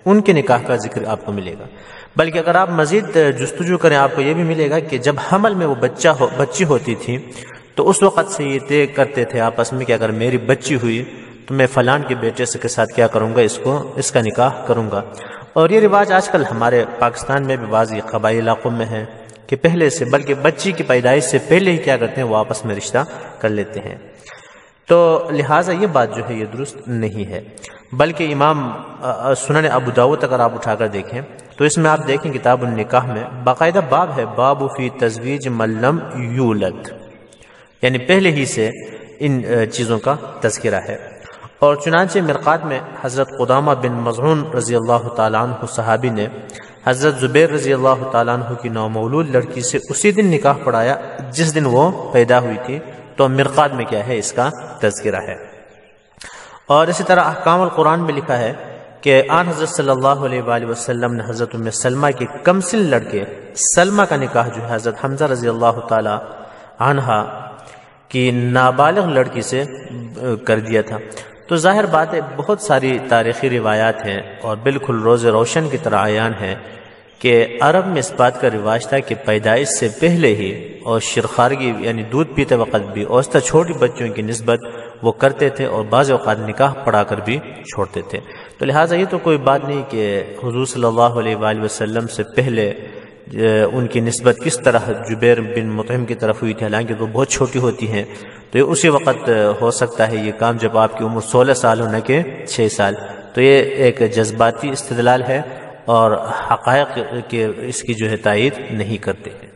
ان کے نکاح کا ذکر آپ کو ملے گا، بلکہ اگر آپ مزید جستجو کریں آپ کو یہ بھی ملے گا کہ جب حمل میں وہ بچی ہوتی تھی تو اس وقت سے یہ طے کرتے تھے آپس میں کہ اگر میری بچی ہوئی تو میں فلان کے بیٹے کے ساتھ کیا کروں گا، اس کا نکاح کروں گا۔ اور یہ رواج آج کل ہمارے پاکستان میں بھی بعضی قبائلی علاقوں میں ہے کہ پہلے سے بلکہ بچی کی پیدائش سے پہلے ہی کیا کرتے ہیں وہ آپس میں رشتہ کر لیتے ہیں۔ تو لہٰذا یہ بات جو ہے یہ درست نہیں ہے، بلکہ امام سنن ابو داؤد اگر آپ اٹھا کر دیکھیں تو اس میں آپ دیکھیں کتاب النکاح میں باقاعدہ باب ہے، باب فی تزویج من لم یولد، یعنی پہلے ہی سے ان چیزوں کا تذکرہ ہے۔ اور چنانچہ مرقات میں حضرت قدامہ بن مظعون رضی اللہ تعالیٰ عنہ صحابی نے حضرت زبیر رضی اللہ تعالیٰ عنہ کی نومولود لڑکی سے اسی دن نکاح پڑھایا جس دن وہ پیدا ہوئی تھی، تو مرقات میں کیا ہے اس کا تذکرہ ہے۔ اور اسی طرح احکام القرآن میں لکھا ہے کہ آن حضرت صلی اللہ علیہ وآلہ وسلم نے حضرت ام سلمہ کے کمسن لڑکے سلمہ کا نکاح جو ہے حضرت حمزہ رضی اللہ تعالی عنہ کی نابالغ لڑکی سے کر دیا تھا۔ تو ظاہر بات ہے بہت ساری تاریخی روایات ہیں اور بالکل روز روشن کی طرح عیان ہے کہ عرب میں اس بات کا رواج تھا کہ پیدائش سے پہلے ہی اور شیرخوارگی یعنی دودھ پیتے وقت بھی اوسطا چھوٹی بچیوں کی نسبت وہ کرتے تھے اور بعض اوقات نکاح پڑھا کر بھی چھوڑتے تھے۔ تو لہٰذا یہ تو کوئی بات نہیں کہ حضور صلی اللہ علیہ وآلہ وسلم سے پہلے ان کی نسبت کس طرح جبیر بن مطعم کی طرف ہوئی تھی، حالانکہ وہ بہت چھوٹی ہوتی ہیں، تو یہ اسی وقت ہو سکتا ہے یہ کام جب آپ کی عمر 16 سال ہو نہ کہ 6 سال۔ تو یہ ایک جذباتی استدلال ہے اور حقائق کے اس کی جو ہے تائید نہیں کرتے ہیں۔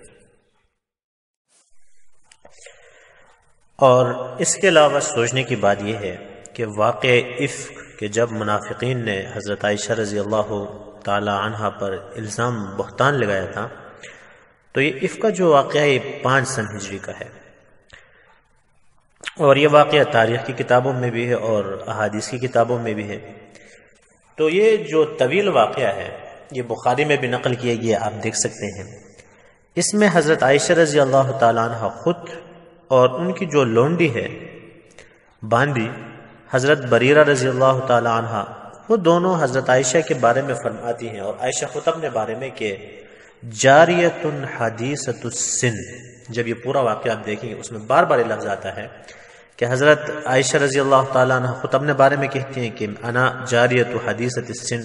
اور اس کے علاوہ سوچنے کی بات یہ ہے کہ واقع افک کہ جب منافقین نے حضرت عائشہ رضی اللہ تعالی عنہ پر الزام بہتان لگایا تھا، تو یہ افک کا جو واقعہ یہ 5 سن ہجری کا ہے، اور یہ واقعہ تاریخ کی کتابوں میں بھی ہے اور احادیث کی کتابوں میں بھی ہے۔ تو یہ جو طویل واقعہ ہے یہ بخاری میں بھی نقل کیا گیا، آپ دیکھ سکتے ہیں۔ اس میں حضرت عائشہ رضی اللہ تعالی عنہ خود اور ان کی جو لونڈی ہے باندی حضرت بریرہ رضی اللہ تعالی عنہ، وہ دونوں حضرت عائشہ کے بارے میں فرماتی ہیں، اور عائشہ خود اپنے بارے میں کہ جاریۃ حدیثۃ السن، جب یہ پورا واقعہ آپ دیکھیں گے اس میں بار بار یہ لفظ آتا ہے کہ حضرت عائشہ رضی اللہ تعالی عنہ خود اپنے بارے میں کہتی ہیں کہ انا جاریۃ حدیثۃ السن،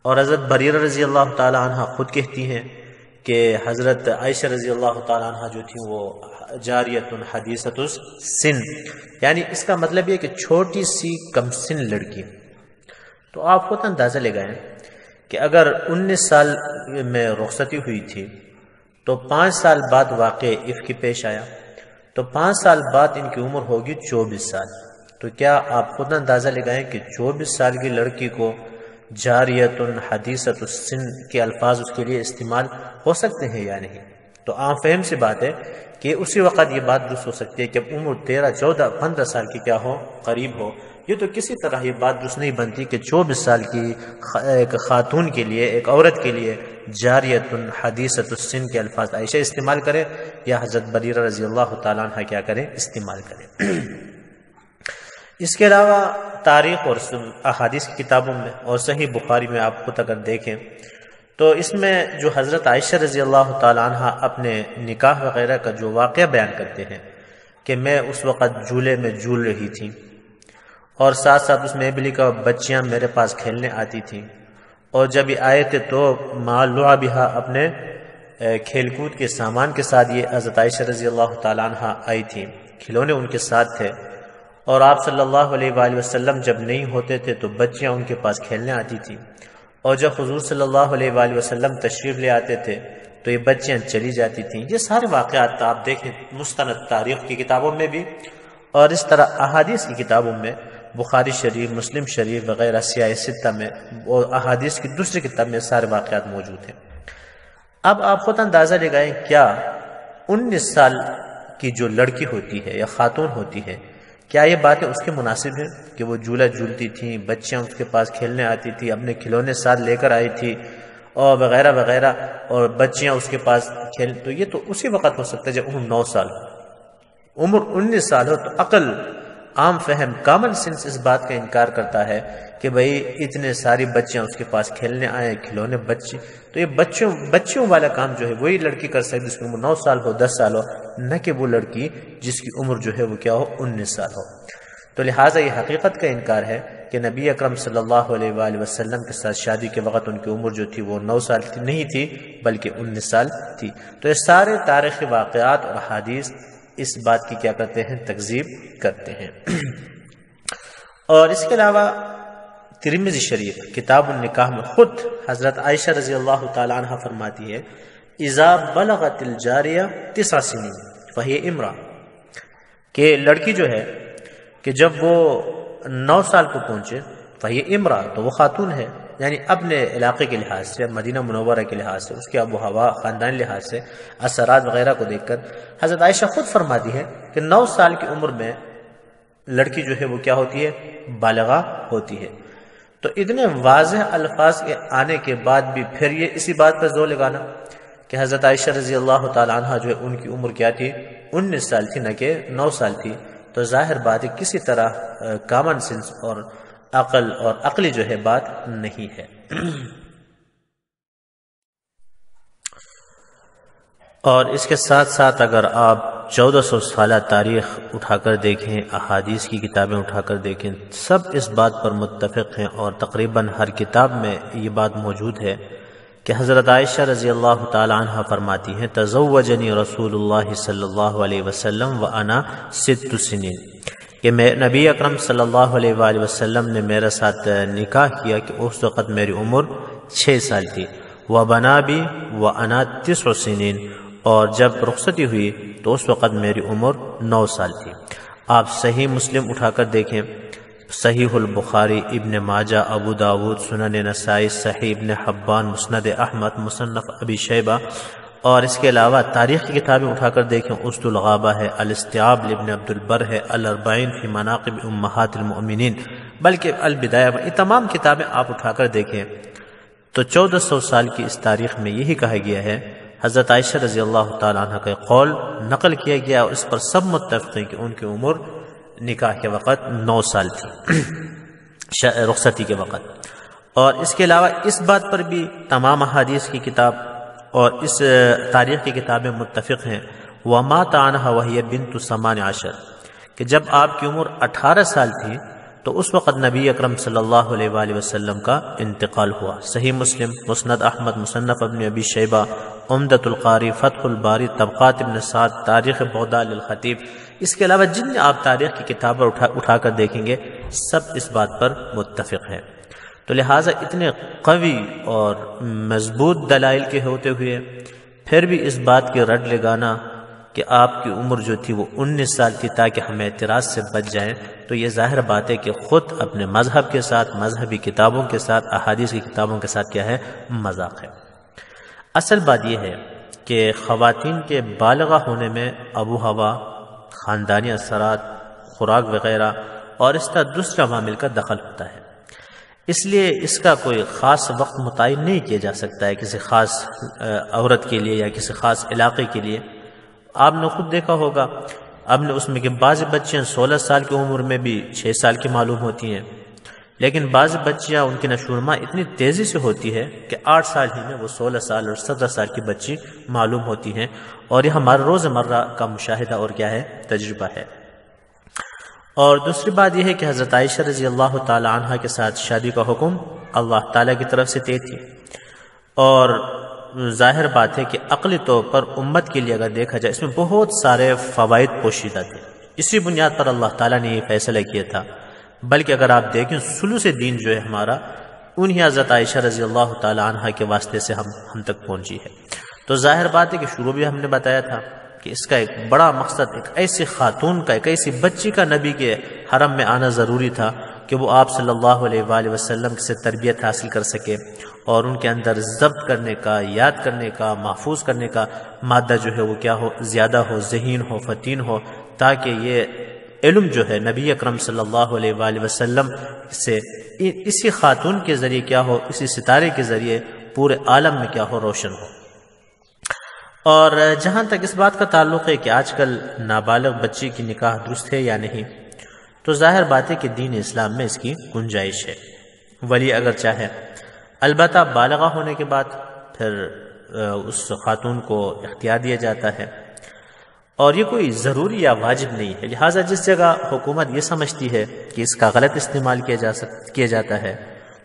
اور حضرت بریرہ رضی اللہ تعالی عنہ خود کہتی ہیں کہ حضرت عائشہ رضی اللہ تعالی عنہ جو تھی وہ جاریۃ حدیثۃ السن، یعنی اس کا مطلب یہ کہ چھوٹی سی کم سن لڑکی۔ تو آپ خود اندازہ لگائیں کہ اگر 19 سال میں رخصتی ہوئی تھی تو 5 سال بعد واقع افک پیش آیا، تو 5 سال بعد ان کی عمر ہوگی 24 سال۔ تو کیا آپ خود اندازہ لگائیں کہ 24 سال کی لڑکی کو جاریت حدیثۃ السن کے الفاظ اس کے لیے استعمال ہو سکتے ہیں یا نہیں؟ تو عام فہم سی بات ہے کہ اسی وقت یہ بات درست ہو سکتی ہے کہ عمر 13، 14، 15 سال کی کیا ہو، قریب ہو۔ یہ تو کسی طرح یہ بات درست نہیں بنتی کہ 24 سال کی ایک خاتون کے لیے، ایک عورت کے لیے جاریت حدیثۃ السن کے الفاظ عائشہ استعمال کرے یا حضرت بریرہ رضی اللہ تعالیٰ عنہ کیا کریں، استعمال کریں۔ اس کے علاوہ تاریخ اور احادیث کی کتابوں میں اور صحیح بخاری میں آپ خود اگر دیکھیں تو اس میں جو حضرت عائشہ رضی اللہ تعالیٰ عنہ اپنے نکاح وغیرہ کا جو واقعہ بیان کرتے ہیں کہ میں اس وقت جھولے میں جھول رہی تھی، اور ساتھ ساتھ اس میں بھی لکھا بچیاں میرے پاس کھیلنے آتی تھیں، اور جب یہ آئے تھے تو مع لعبھا اپنے کھیل کود کے سامان کے ساتھ یہ حضرت عائشہ رضی اللہ تعالیٰ عنہ آئی تھی، کھلونے ان کے ساتھ تھے، اور آپ صلی اللہ علیہ وآلہ وسلم جب نہیں ہوتے تھے تو بچیاں ان کے پاس کھیلنے آتی تھیں، اور جب حضور صلی اللہ علیہ وآلہ وسلم تشریف لے آتے تھے تو یہ بچیاں چلی جاتی تھیں۔ یہ سارے واقعات آپ دیکھیں مستند تاریخ کی کتابوں میں بھی اور اس طرح احادیث کی کتابوں میں، بخاری شریف، مسلم شریف وغیرہ سیاہ ستہ میں اور احادیث کی دوسری کتاب میں سارے واقعات موجود ہیں۔ اب آپ خود اندازہ لگائیں کیا 19 سال کی جو لڑکی ہوتی ہے یا خاتون ہوتی ہے، کیا یہ باتیں اس کے مناسب ہیں کہ وہ جھولا جھولتی تھیں، بچیاں اس کے پاس کھیلنے آتی تھی، اپنے کھلونے ساتھ لے کر آئی تھی اور وغیرہ وغیرہ، اور بچیاں اس کے پاس کھیل، تو یہ تو اسی وقت ہو سکتا ہے جب عمر 9 سال ہو، عمر 19 سال ہو، تو عقل، عام فہم، کامن سینس اس بات کا انکار کرتا ہے کہ بھئی اتنے ساری بچیاں اس کے پاس کھیلنے آئے، کھلونے بچے، تو یہ بچیوں والا کام جو ہے وہی لڑکی کر سکتی جس کی عمر 9 سال ہو، 10 سال ہو، نہ کہ وہ لڑکی جس کی عمر جو ہے وہ کیا ہو، 19 سال ہو۔ تو لہٰذا یہ حقیقت کا انکار ہے کہ نبی اکرم صلی اللہ علیہ وآلہ وسلم کے ساتھ شادی کے وقت ان کی عمر جو تھی وہ 9 سال نہیں تھی بلکہ 19 سال تھی۔ تو یہ سارے تاریخی واقعات اور حدیث اس بات کی کیا کرتے ہیں، تکذیب کرتے ہیں۔ اور اس کے علاوہ ترمذی شریف کتاب النکاح میں خود حضرت عائشہ رضی اللہ تعالی عنہ فرماتی ہے اذا بلغت الجاریہ 9 سنین فہی امرأ، کہ لڑکی جو ہے کہ جب وہ 9 سال کو پہنچے فہی امرأ، تو وہ خاتون ہے، یعنی اپنے علاقے کے لحاظ سے، مدینہ منورہ کے لحاظ سے، اس کے آب و ہوا، خاندانی لحاظ سے، اثرات وغیرہ کو دیکھ کر حضرت عائشہ خود فرماتی ہے کہ 9 سال کی عمر میں لڑکی جو ہے وہ کیا ہوتی ہے، بالغہ ہوتی ہے۔ تو اتنے واضح الفاظ کے آنے کے بعد بھی پھر یہ اسی بات پر زور لگانا کہ حضرت عائشہ رضی اللہ تعالی عنہ جو ہے ان کی عمر کیا تھی، 19 سال تھی، نہ کہ 9 سال تھی، تو ظاہر بات ہے کسی طرح کامن سینس اور عقل اور عقلی جو ہے بات نہیں ہے۔ اور اس کے ساتھ ساتھ اگر آپ 1400 سالہ تاریخ اٹھا کر دیکھیں، احادیث کی کتابیں اٹھا کر دیکھیں، سب اس بات پر متفق ہیں اور تقریباً ہر کتاب میں یہ بات موجود ہے کہ حضرت عائشہ رضی اللہ تعالی عنہ فرماتی ہیں تزوجنی رسول اللہ صلی اللہ علیہ وسلم وانا 6 سنین، کہ نبی اکرم صلی اللہ علیہ وآلہ وسلم نے میرے ساتھ نکاح کیا کہ اس وقت میری عمر 6 سال تھی، وبنا بی وانا 9 سنین، اور جب رخصتی ہوئی تو اس وقت میری عمر 9 سال تھی۔ آپ صحیح مسلم اٹھا کر دیکھیں، صحیح البخاری، ابن ماجہ، ابو داود، سنن نسائی، صحیح ابن حبان، مسند احمد، مصنف ابی شیبہ، اور اس کے علاوہ تاریخ کی کتابیں اٹھا کر دیکھیں، اسد الغابہ ہے، الاستیاب لابن عبد البر ہے، الاربعین فی مناقب امہات المؤمنین، بلکہ البدایہ، یہ تمام کتابیں آپ اٹھا کر دیکھیں تو 1400 سال کی اس تاریخ میں یہی کہا گیا ہے۔ حضرت عائشہ رضی اللہ تعالیٰ عنہ کا قول نقل کیا گیا اور اس پر سب متفق ہیں کہ ان کی عمر نکاح کے وقت 9 سال تھی، رخصتی کے وقت۔ اور اس کے علاوہ اس بات پر بھی تمام احادیث کی کتاب اور اس تاریخ کی کتابیں متفق ہیں وَمَاتَ عَنْهَا وَهِيَ بِنْتُ 18، کہ جب آپ کی عمر 18 سال تھی تو اس وقت نبی اکرم صلی اللہ علیہ وآلہ وسلم کا انتقال ہوا۔ صحیح مسلم، مسند احمد، مصنف ابن ابی شیبہ، عمدۃ القاری، فتح الباری، طبقات ابن سعد، تاریخ بغداد للخطیب، اس کے علاوہ جن آپ تاریخ کی کتابیں اٹھا کر دیکھیں گے سب اس بات پر متفق ہیں۔ تو لہٰذا اتنے قوی اور مضبوط دلائل کے ہوتے ہوئے پھر بھی اس بات کی رد لگانا کہ آپ کی عمر جو تھی وہ 19 سال تھی تاکہ ہم اعتراض سے بچ جائیں، تو یہ ظاہر بات ہے کہ خود اپنے مذہب کے ساتھ، مذہبی کتابوں کے ساتھ، احادیث کی کتابوں کے ساتھ کیا ہے، مذاق ہے۔ اصل بات یہ ہے کہ خواتین کے بالغہ ہونے میں آب و ہوا، خاندانی اثرات، خوراک وغیرہ اور اس طرح دوسرے عوامل کا دخل ہوتا ہے، اس لیے اس کا کوئی خاص وقت متعین نہیں کیا جا سکتا ہے کسی خاص عورت کے لیے یا کسی خاص علاقے کے لیے۔ آپ نے خود دیکھا ہوگا، اب نے اس میں کہ بعض بچیاں 16 سال کی عمر میں بھی 6 سال کی معلوم ہوتی ہیں، لیکن بعض بچیاں ان کی نشوونما اتنی تیزی سے ہوتی ہے کہ 8 سال ہی میں وہ 16 سال اور 17 سال کی بچی معلوم ہوتی ہیں، اور یہ ہمارا روزمرہ کا مشاہدہ اور کیا ہے، تجربہ ہے۔ اور دوسری بات یہ ہے کہ حضرت عائشہ رضی اللہ تعالی عنہ کے ساتھ شادی کا حکم اللہ تعالیٰ کی طرف سے طے تھی، اور ظاہر بات ہے کہ عقلی طور پر امت کے لیے اگر دیکھا جائے اس میں بہت سارے فوائد پوشیدہ تھے، اسی بنیاد پر اللہ تعالیٰ نے یہ فیصلہ کیا تھا۔ بلکہ اگر آپ دیکھیں سلوس دین جو ہے ہمارا، انہی حضرت عائشہ رضی اللہ تعالی عنہ کے واسطے سے ہم تک پہنچی ہے۔ تو ظاہر بات ہے کہ شروع بھی ہم نے بتایا تھا کہ اس کا ایک بڑا مقصد ایک ایسی خاتون کا، ایک ایسی بچی کا نبی کے حرم میں آنا ضروری تھا کہ وہ آپ صلی اللہ علیہ وآلہ وسلم سے تربیت حاصل کر سکے، اور ان کے اندر ضبط کرنے کا، یاد کرنے کا، محفوظ کرنے کا مادہ جو ہے وہ کیا ہو، زیادہ ہو، ذہین ہو، فتین ہو، تاکہ یہ علم جو ہے نبی اکرم صلی اللہ علیہ وآلہ وسلم سے اسی خاتون کے ذریعے کیا ہو، اسی ستارے کے ذریعے پورے عالم میں کیا ہو، روشن ہو۔ اور جہاں تک اس بات کا تعلق ہے کہ آج کل نابالغ بچی کی نکاح درست ہے یا نہیں، تو ظاہر بات ہے کہ دین اسلام میں اس کی گنجائش ہے، ولی اگر چاہے، البتہ بالغہ ہونے کے بعد پھر اس خاتون کو اختیار دیا جاتا ہے، اور یہ کوئی ضروری یا واجب نہیں ہے۔ لہٰذا جس جگہ حکومت یہ سمجھتی ہے کہ اس کا غلط استعمال کیا جاتا ہے،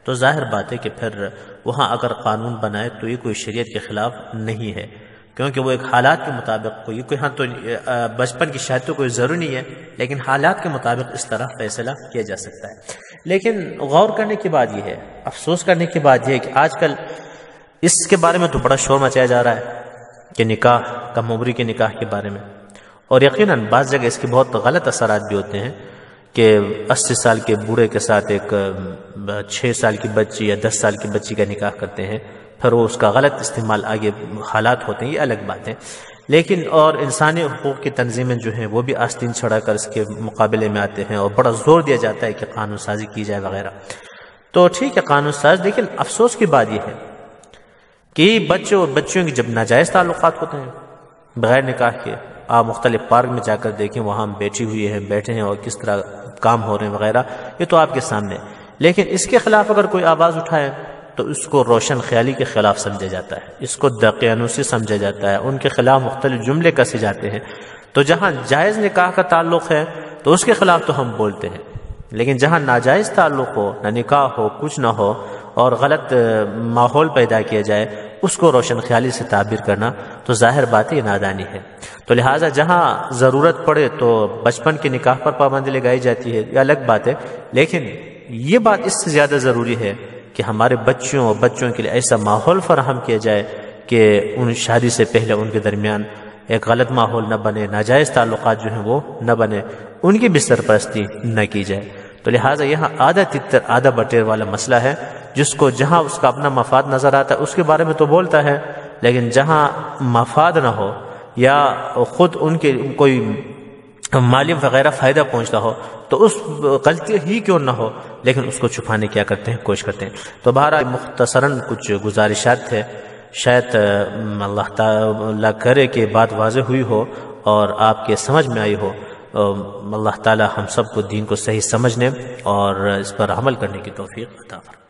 تو ظاہر بات ہے کہ پھر وہاں اگر قانون بنائے تو یہ کوئی شریعت کے خلاف نہیں ہے، کیونکہ وہ ایک حالات کے مطابق کوئی ہاں تو بچپن کی شادی تو کوئی ضروری نہیں ہے، لیکن حالات کے مطابق اس طرح فیصلہ کیا جا سکتا ہے۔ لیکن غور کرنے کی بات یہ ہے، افسوس کرنے کی بات یہ ہے کہ آج کل اس کے بارے میں تو بڑا شور مچایا جا رہا ہے کہ نکاح، کم عمری کے نکاح کے بارے میں، اور یقیناً بعض جگہ اس کے بہت غلط اثرات بھی ہوتے ہیں کہ 80 سال کے بوڑھے کے ساتھ ایک 6 سال کی بچی یا 10 سال کی بچی کا نکاح کرتے ہیں، پھر وہ اس کا غلط استعمال آگے حالات ہوتے ہیں، یہ الگ بات ہے۔ لیکن اور انسانی حقوق کی تنظیمیں جو ہیں وہ بھی آستین چھڑا کر اس کے مقابلے میں آتے ہیں، اور بڑا زور دیا جاتا ہے کہ قانون سازی کی جائے وغیرہ۔ تو ٹھیک ہے قانون ساز، لیکن افسوس کی بات یہ ہے کہ بچوں اور بچیوں کی جب ناجائز تعلقات ہوتے ہیں بغیر نکاح کے، آپ مختلف پارک میں جا کر دیکھیں، وہاں ہم بیٹھی ہوئی ہیں، بیٹھے ہیں، اور کس طرح کام ہو رہے ہیں وغیرہ، یہ تو آپ کے سامنے۔ لیکن اس کے خلاف اگر کوئی آواز اٹھائے تو اس کو روشن خیالی کے خلاف سمجھا جاتا ہے، اس کو دقیانوسی سمجھا جاتا ہے، ان کے خلاف مختلف جملے کسے جاتے ہیں۔ تو جہاں جائز نکاح کا تعلق ہے تو اس کے خلاف تو ہم بولتے ہیں، لیکن جہاں ناجائز تعلق ہو، نہ نکاح ہو، کچھ نہ ہو، اور غلط ماحول پیدا کیا جائے، اس کو روشن خیالی سے تعبیر کرنا تو ظاہر بات یہ نادانی ہے۔ تو لہٰذا جہاں ضرورت پڑے تو بچپن کے نکاح پر پابندی لگائی جاتی ہے، یہ الگ بات ہے، لیکن یہ بات اس سے زیادہ ضروری ہے کہ ہمارے بچوں اور بچوں کے لیے ایسا ماحول فراہم کیا جائے کہ ان شادی سے پہلے ان کے درمیان ایک غلط ماحول نہ بنے، ناجائز تعلقات جو ہیں وہ نہ بنے، ان کی بھی سرپرستی نہ کی جائے۔ تو لہٰذا یہاں آدھا تتر آدھا بٹیر والا مسئلہ ہے، جس کو جہاں اس کا اپنا مفاد نظر آتا ہے اس کے بارے میں تو بولتا ہے، لیکن جہاں مفاد نہ ہو یا خود ان کے کوئی مالی وغیرہ فائدہ پہنچتا ہو تو اس غلطی ہی کیوں نہ ہو، لیکن اس کو چھپانے کیا کرتے ہیں، کوشش کرتے ہیں۔ تو بہرحال مختصراً کچھ گزارشات تھے، شاید اللہ تعالیٰ کرے کہ بات واضح ہوئی ہو اور آپ کے سمجھ میں آئی ہو۔ اللہ تعالیٰ ہم سب کو دین کو صحیح سمجھنے اور اس پر عمل کرنے کی توفیق عطا فرمائے۔